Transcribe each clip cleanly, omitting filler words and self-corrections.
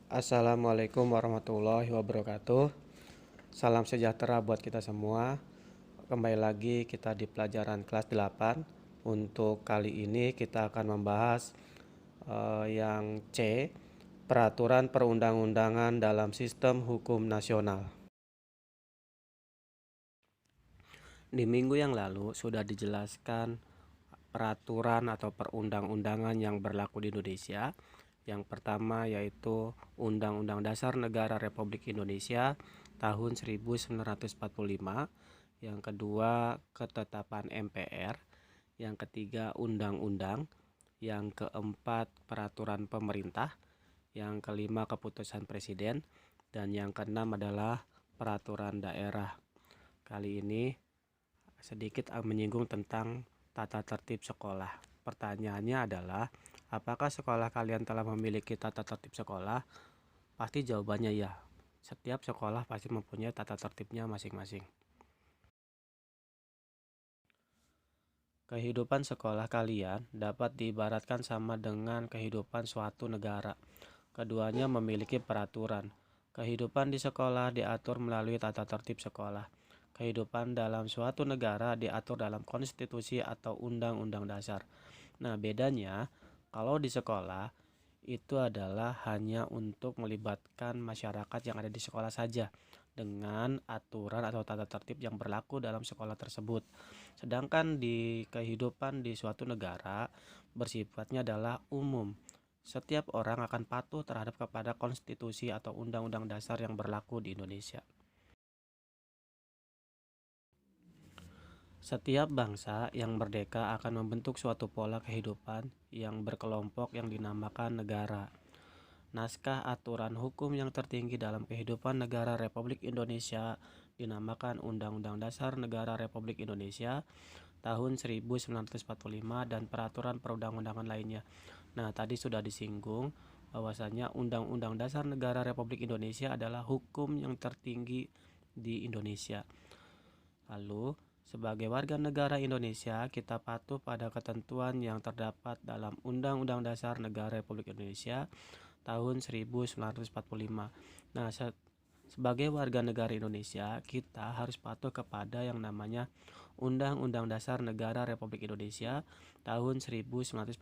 Assalamualaikum warahmatullahi wabarakatuh. Salam sejahtera buat kita semua. Kembali lagi kita di pelajaran kelas 8. Untuk kali ini kita akan membahas yang C, peraturan perundang-undangan dalam sistem hukum nasional. Di minggu yang lalu sudah dijelaskan peraturan atau perundang-undangan yang berlaku di Indonesia. Yang pertama yaitu Undang-Undang Dasar Negara Republik Indonesia tahun 1945, yang kedua ketetapan MPR, yang ketiga undang-undang, yang keempat peraturan pemerintah, yang kelima keputusan presiden, dan yang keenam adalah peraturan daerah. Kali ini sedikit menyinggung tentang tata tertib sekolah. Pertanyaannya adalah, apakah sekolah kalian telah memiliki tata tertib sekolah? Pasti jawabannya ya. Setiap sekolah pasti mempunyai tata tertibnya masing-masing. Kehidupan sekolah kalian dapat diibaratkan sama dengan kehidupan suatu negara. Keduanya memiliki peraturan. Kehidupan di sekolah diatur melalui tata tertib sekolah. Kehidupan dalam suatu negara diatur dalam konstitusi atau undang-undang dasar. Nah, bedanya kalau di sekolah itu adalah hanya untuk melibatkan masyarakat yang ada di sekolah saja dengan aturan atau tata tertib yang berlaku dalam sekolah tersebut. Sedangkan di kehidupan di suatu negara bersifatnya adalah umum. Setiap orang akan patuh terhadap kepada konstitusi atau undang-undang dasar yang berlaku di Indonesia. Setiap bangsa yang merdeka akan membentuk suatu pola kehidupan yang berkelompok yang dinamakan negara. Naskah aturan hukum yang tertinggi dalam kehidupan negara Republik Indonesia dinamakan Undang-Undang Dasar Negara Republik Indonesia tahun 1945 dan peraturan perundang-undangan lainnya. Nah, tadi sudah disinggung bahwasanya Undang-Undang Dasar Negara Republik Indonesia adalah hukum yang tertinggi di Indonesia. Lalu, sebagai warga negara Indonesia, kita patuh pada ketentuan yang terdapat dalam Undang-Undang Dasar Negara Republik Indonesia tahun 1945. Nah, sebagai warga negara Indonesia, kita harus patuh kepada yang namanya Undang-Undang Dasar Negara Republik Indonesia tahun 1945.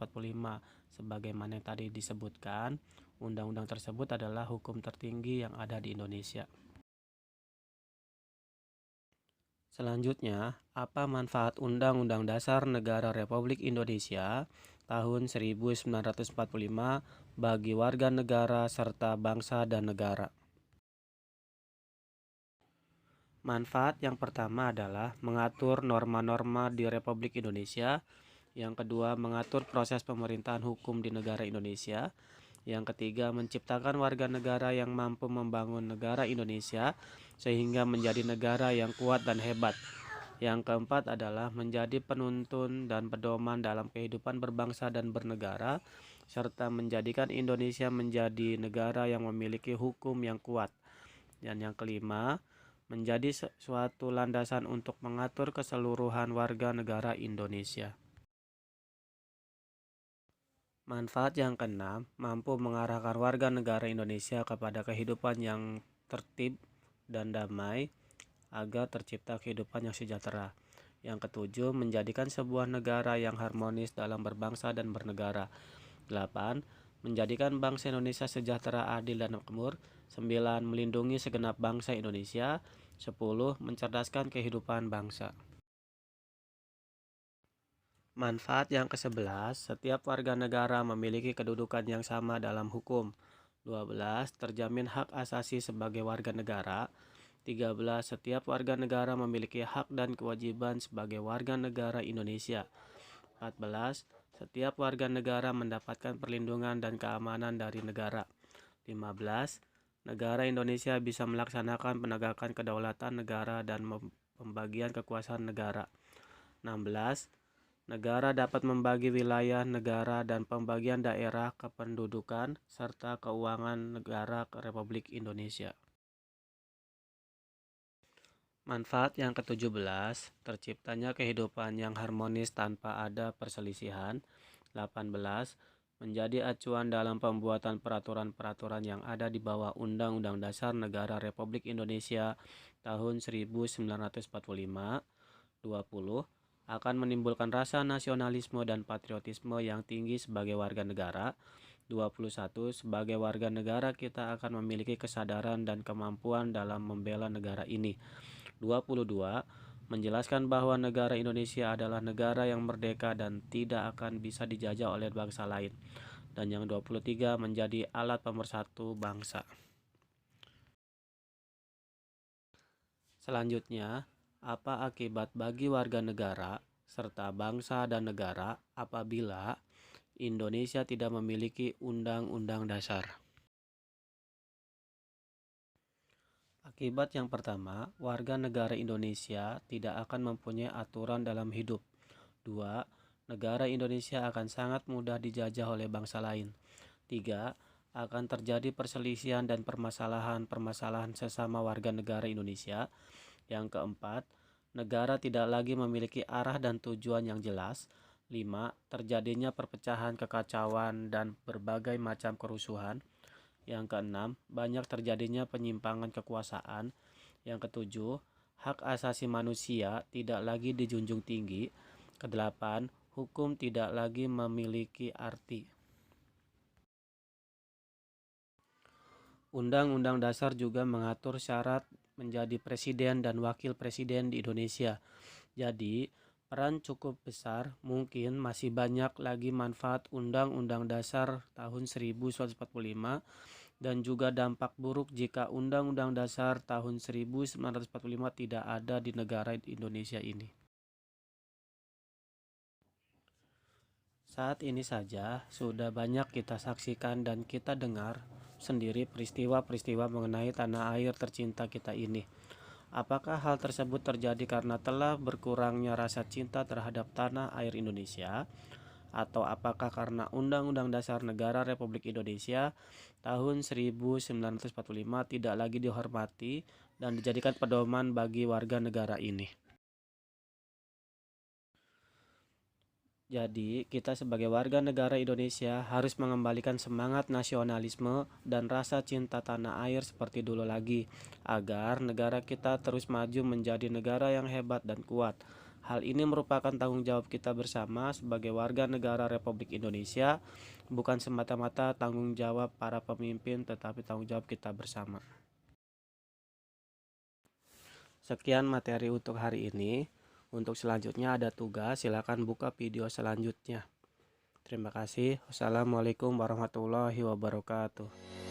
Sebagaimana yang tadi disebutkan, undang-undang tersebut adalah hukum tertinggi yang ada di Indonesia. Selanjutnya, apa manfaat Undang-Undang Dasar Negara Republik Indonesia tahun 1945 bagi warga negara serta bangsa dan negara? Manfaat yang pertama adalah mengatur norma-norma di Republik Indonesia. Yang kedua, mengatur proses pemerintahan hukum di negara Indonesia. Yang ketiga, menciptakan warga negara yang mampu membangun negara Indonesia sehingga menjadi negara yang kuat dan hebat. Yang keempat adalah menjadi penuntun dan pedoman dalam kehidupan berbangsa dan bernegara, serta menjadikan Indonesia menjadi negara yang memiliki hukum yang kuat. Dan yang kelima, menjadi suatu landasan untuk mengatur keseluruhan warga negara Indonesia. Manfaat yang keenam, mampu mengarahkan warga negara Indonesia kepada kehidupan yang tertib dan damai agar tercipta kehidupan yang sejahtera. Yang ketujuh, menjadikan sebuah negara yang harmonis dalam berbangsa dan bernegara. 8. Menjadikan bangsa Indonesia sejahtera, adil, dan makmur. 9. Melindungi segenap bangsa Indonesia. 10. Mencerdaskan kehidupan bangsa. Manfaat yang ke-11, setiap warga negara memiliki kedudukan yang sama dalam hukum. 12. Terjamin hak asasi sebagai warga negara. 13. Setiap warga negara memiliki hak dan kewajiban sebagai warga negara Indonesia. 14. Setiap warga negara mendapatkan perlindungan dan keamanan dari negara. 15. Negara Indonesia bisa melaksanakan penegakan kedaulatan negara dan pembagian kekuasaan negara. 16. Negara dapat membagi wilayah negara dan pembagian daerah kependudukan serta keuangan negara ke Republik Indonesia. Manfaat yang ke-17, terciptanya kehidupan yang harmonis tanpa ada perselisihan. 18. menjadi acuan dalam pembuatan peraturan-peraturan yang ada di bawah Undang-Undang Dasar Negara Republik Indonesia tahun 1945, 20, akan menimbulkan rasa nasionalisme dan patriotisme yang tinggi sebagai warga negara. 21, sebagai warga negara kita akan memiliki kesadaran dan kemampuan dalam membela negara ini. 22, menjelaskan bahwa negara Indonesia adalah negara yang merdeka dan tidak akan bisa dijajah oleh bangsa lain. Dan yang 23, menjadi alat pemersatu bangsa. Selanjutnya, apa akibat bagi warga negara serta bangsa dan negara apabila Indonesia tidak memiliki undang-undang dasar? Akibat yang pertama, warga negara Indonesia tidak akan mempunyai aturan dalam hidup. 2, negara Indonesia akan sangat mudah dijajah oleh bangsa lain. 3, akan terjadi perselisihan dan permasalahan-permasalahan sesama warga negara Indonesia. Yang keempat, negara tidak lagi memiliki arah dan tujuan yang jelas. 5, terjadinya perpecahan, kekacauan, dan berbagai macam kerusuhan. Yang keenam, banyak terjadinya penyimpangan kekuasaan. Yang ketujuh, hak asasi manusia tidak lagi dijunjung tinggi. Kedelapan, hukum tidak lagi memiliki arti. Undang-Undang Dasar juga mengatur syarat menjadi presiden dan wakil presiden di Indonesia. Jadi, peran cukup besar, mungkin masih banyak lagi manfaat Undang-Undang Dasar tahun 1945 dan juga dampak buruk jika Undang-Undang Dasar tahun 1945 tidak ada di negara Indonesia ini. Saat ini saja sudah banyak kita saksikan dan kita dengar sendiri peristiwa-peristiwa mengenai tanah air tercinta kita ini. Apakah hal tersebut terjadi karena telah berkurangnya rasa cinta terhadap tanah air Indonesia? Atau apakah karena Undang-Undang Dasar Negara Republik Indonesia tahun 1945 tidak lagi dihormati dan dijadikan pedoman bagi warga negara ini? Jadi, kita sebagai warga negara Indonesia harus mengembalikan semangat nasionalisme dan rasa cinta tanah air seperti dulu lagi, agar negara kita terus maju menjadi negara yang hebat dan kuat. Hal ini merupakan tanggung jawab kita bersama sebagai warga negara Republik Indonesia, bukan semata-mata tanggung jawab para pemimpin, tetapi tanggung jawab kita bersama. Sekian materi untuk hari ini. Untuk selanjutnya ada tugas, silakan buka video selanjutnya. Terima kasih. Wassalamualaikum warahmatullahi wabarakatuh.